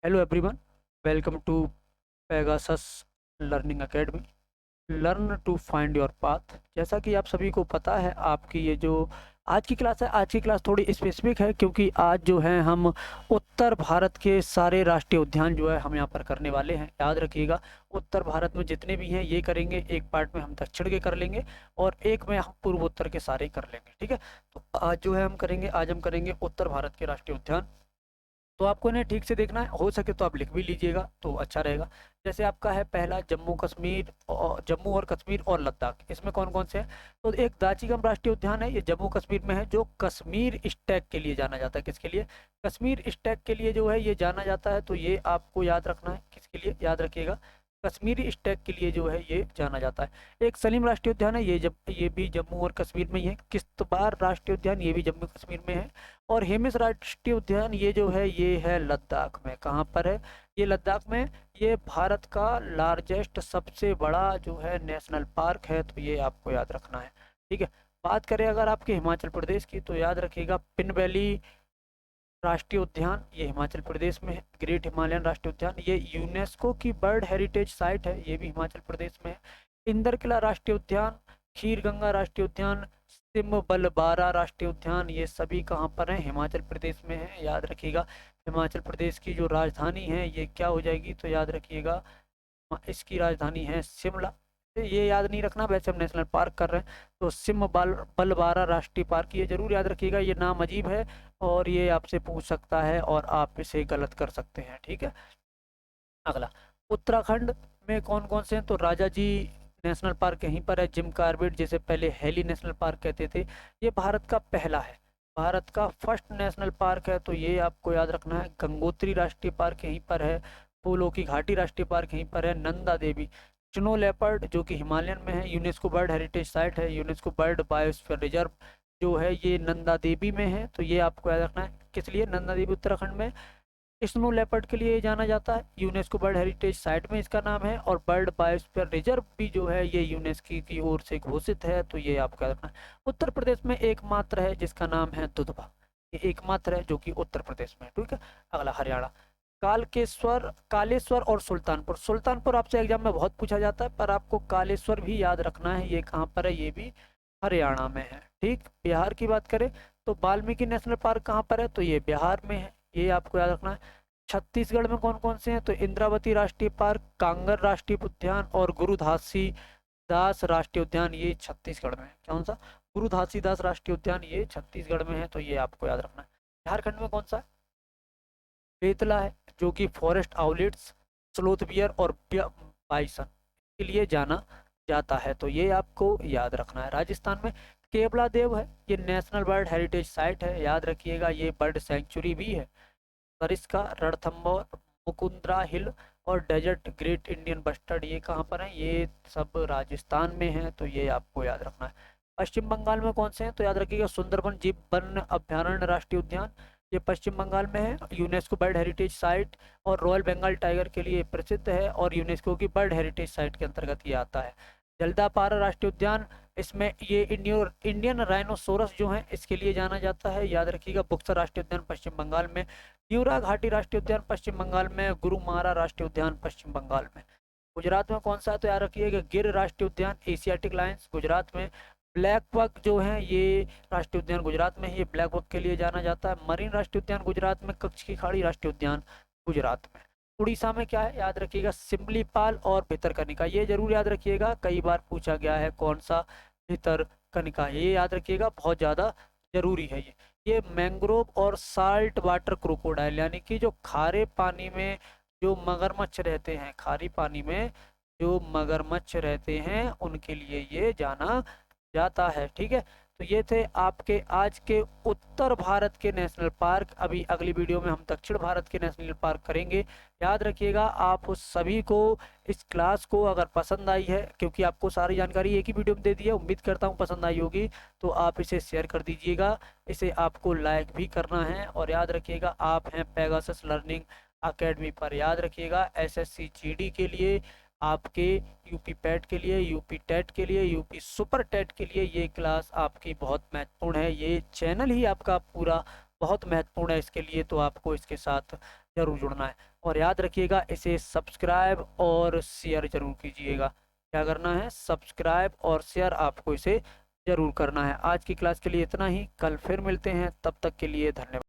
Hello everyone, welcome to Pegasus learning academy. Learn to find your path. जैसा कि आप सभी को पता है, आपकी ये जो आज की क्लास है, आज की क्लास थोड़ी स्पेसिफिक है क्योंकि आज जो है हम उत्तर भारत के सारे राष्ट्रीय उद्यान जो है हम यहाँ पर करने वाले हैं। याद रखिएगा, उत्तर भारत में जितने भी हैं ये करेंगे, एक पार्ट में हम दक्षिण के कर लेंगे और एक में हम पूर्वोत्तर के सारे कर लेंगे। ठीक है, तो आज जो है आज हम करेंगे उत्तर भारत के राष्ट्रीय उद्यान। तो आपको इन्हें ठीक से देखना है, हो सके तो आप लिख भी लीजिएगा तो अच्छा रहेगा। जैसे आपका है पहला जम्मू और कश्मीर और लद्दाख। इसमें कौन कौन से हैं? तो एक दाचिगम राष्ट्रीय उद्यान है, ये जम्मू कश्मीर में है, जो कश्मीर स्टैग के लिए जाना जाता है। किसके लिए? कश्मीर स्टैग के लिए जो है ये जाना जाता है। तो ये आपको याद रखना है, किसके लिए याद रखिएगा, कश्मीरी स्टैग के लिए जो है ये जाना जाता है। एक सलीम राष्ट्रीय उद्यान है, ये भी जम्मू और कश्मीर में ही है। किश्तवाड़ राष्ट्रीय उद्यान, ये भी जम्मू कश्मीर में है। और हेमिस राष्ट्रीय उद्यान ये जो है ये है लद्दाख में। कहाँ पर है? ये लद्दाख में। ये भारत का लार्जेस्ट, सबसे बड़ा जो है नेशनल पार्क है। तो ये आपको याद रखना है। ठीक है, बात करें अगर आपके हिमाचल प्रदेश की, तो याद रखिएगा पिन वैली राष्ट्रीय उद्यान, ये हिमाचल प्रदेश में है। ग्रेट हिमालयन राष्ट्रीय उद्यान, ये यूनेस्को की बर्ड हेरिटेज साइट है, ये भी हिमाचल प्रदेश में है। इंदर किला राष्ट्रीय उद्यान, खीर गंगा राष्ट्रीय उद्यान, सिमबलबारा राष्ट्रीय उद्यान, ये सभी कहाँ पर हैं? हिमाचल प्रदेश में है। याद रखिएगा, हिमाचल प्रदेश की जो राजधानी है ये क्या हो जाएगी? तो याद रखिएगा, इसकी राजधानी है शिमला। ये याद नहीं रखना, वैसे हम नेशनल पार्क कर रहे हैं। तो बलबारा राष्ट्रीय पार्क, ये जरूर याद रखिएगा, ये नाम अजीब है और ये आपसे पूछ सकता है और आप इसे गलत कर सकते हैं। ठीक है, अगला, उत्तराखंड में कौन कौन से हैं? तो राजा जी नेशनल पार्क यहीं पर है। जिम कार्बेट, जिसे पहले हेली नेशनल पार्क कहते थे, ये भारत का पहला है, भारत का फर्स्ट नेशनल पार्क है। तो ये आपको याद रखना है। गंगोत्री राष्ट्रीय पार्क यहीं पर है। फूलों की घाटी राष्ट्रीय पार्क यहीं पर है। नंदा देवी, स्नो लेपर्ड जो कि हिमालयन में है, यूनेस्को बर्ड हेरिटेज साइट है, यूनेस्को बर्ड बायोस्फीयर रिजर्व जो है ये नंदा देवी में है। तो ये आपको याद रखना है। किस लिए नंदा देवी उत्तराखंड में? स्नो लेपर्ड के लिए जाना जाता है, यूनेस्को बर्ड हेरिटेज साइट में इसका नाम है। और बर्ड बायोस्फीयर रिजर्व भी जो है ये यूनेस्को की ओर से घोषित है। तो ये आपको याद रखना है। उत्तर प्रदेश में एकमात्र है जिसका नाम है दुधवा, ये एकमात्र है जो कि उत्तर प्रदेश में है। ठीक है, अगला हरियाणा, कालेश्वर और सुल्तानपुर। सुल्तानपुर आपसे एग्जाम में बहुत पूछा जाता है, पर आपको कालेश्वर भी याद रखना है। ये कहाँ पर है? ये भी हरियाणा में है। ठीक, बिहार की बात करें तो वाल्मीकि नेशनल पार्क कहाँ पर है? तो ये बिहार में है, ये आपको याद रखना है। छत्तीसगढ़ में कौन कौन से हैं? तो इंद्रावती राष्ट्रीय पार्क, कांगर राष्ट्रीय उद्यान और गुरुदासी दास राष्ट्रीय उद्यान, ये छत्तीसगढ़ में है। कौन सा? गुरुदासी दास राष्ट्रीय उद्यान, ये छत्तीसगढ़ में है। तो ये आपको याद रखना है। झारखंड में कौन सा है? बेतला है, जो कि फॉरेस्ट आउलेट्स, स्लोथ बियर और बाइसन के लिए जाना जाता है। तो ये आपको याद रखना है। राजस्थान में केवला देव है, ये नेशनल बर्ड हेरिटेज साइट है, याद रखिएगा। ये बर्ड सेंचुरी भी है। सरिस्का, रणथंभौर, मुकुंदरा हिल और डेजर्ट ग्रेट इंडियन बस्टर्ड, ये कहाँ पर है? ये सब राजस्थान में है। तो ये आपको याद रखना है। पश्चिम बंगाल में कौन से हैं? तो याद रखिएगा, सुंदरबन जीव वन अभ्यारण्य राष्ट्रीय उद्यान, ये पश्चिम बंगाल में है, यूनेस्को बर्ड हेरिटेज साइट और रॉयल बंगाल टाइगर के लिए प्रसिद्ध है और यूनेस्को की बर्ड हेरिटेज साइट के अंतर्गत ये आता है। जल्दापारा राष्ट्रीय उद्यान, इसमें ये इंडियन राइनोसोरस जो है इसके लिए जाना जाता है, याद रखिएगा। बुक्सर राष्ट्रीय उद्यान पश्चिम बंगाल में। न्यूरा घाटी राष्ट्रीय उद्यान पश्चिम बंगाल में। गुरुमारा राष्ट्रीय उद्यान पश्चिम बंगाल में। गुजरात में कौन सा है? तो याद रखिएगा, गिर राष्ट्रीय उद्यान, एशियाटिक लायंस गुजरात में। ब्लैक बक जो है ये राष्ट्रीय उद्यान गुजरात में है, ये ब्लैक बक के लिए जाना जाता है। मरीन राष्ट्रीय उद्यान गुजरात में। कच्छ की खाड़ी राष्ट्रीय उद्यान गुजरात में। उड़ीसा में क्या है? याद रखिएगा, सिमलीपाल और भितरकनिका, ये जरूर याद रखिएगा, कई बार पूछा गया है कौन सा भितरकनिका, ये याद रखिएगा, बहुत ज़्यादा जरूरी है ये मैंग्रोव और साल्ट वाटर क्रोकोडाइल, यानी कि जो खारे पानी में जो मगरमच्छ रहते हैं, खारी पानी में जो मगरमच्छ रहते हैं उनके लिए ये जाना जाता है। ठीक है, तो ये थे आपके आज के उत्तर भारत के नेशनल पार्क। अभी अगली वीडियो में हम दक्षिण भारत के नेशनल पार्क करेंगे। याद रखिएगा, आप उस सभी को इस क्लास को अगर पसंद आई है, क्योंकि आपको सारी जानकारी एक ही वीडियो में दे दी है, उम्मीद करता हूँ पसंद आई होगी, तो आप इसे शेयर कर दीजिएगा, इसे आपको लाइक भी करना है। और याद रखिएगा, आप हैं पेगासस लर्निंग अकेडमी पर। याद रखिएगा, एसएससी जीडी के लिए, आपके यूपी पैट के लिए, यूपी टेट के लिए, यूपी सुपर टेट के लिए ये क्लास आपकी बहुत महत्वपूर्ण है। ये चैनल ही आपका पूरा बहुत महत्वपूर्ण है इसके लिए, तो आपको इसके साथ ज़रूर जुड़ना है। और याद रखिएगा, इसे सब्सक्राइब और शेयर ज़रूर कीजिएगा। क्या करना है? सब्सक्राइब और शेयर आपको इसे ज़रूर करना है। आज की क्लास के लिए इतना ही, कल फिर मिलते हैं, तब तक के लिए धन्यवाद।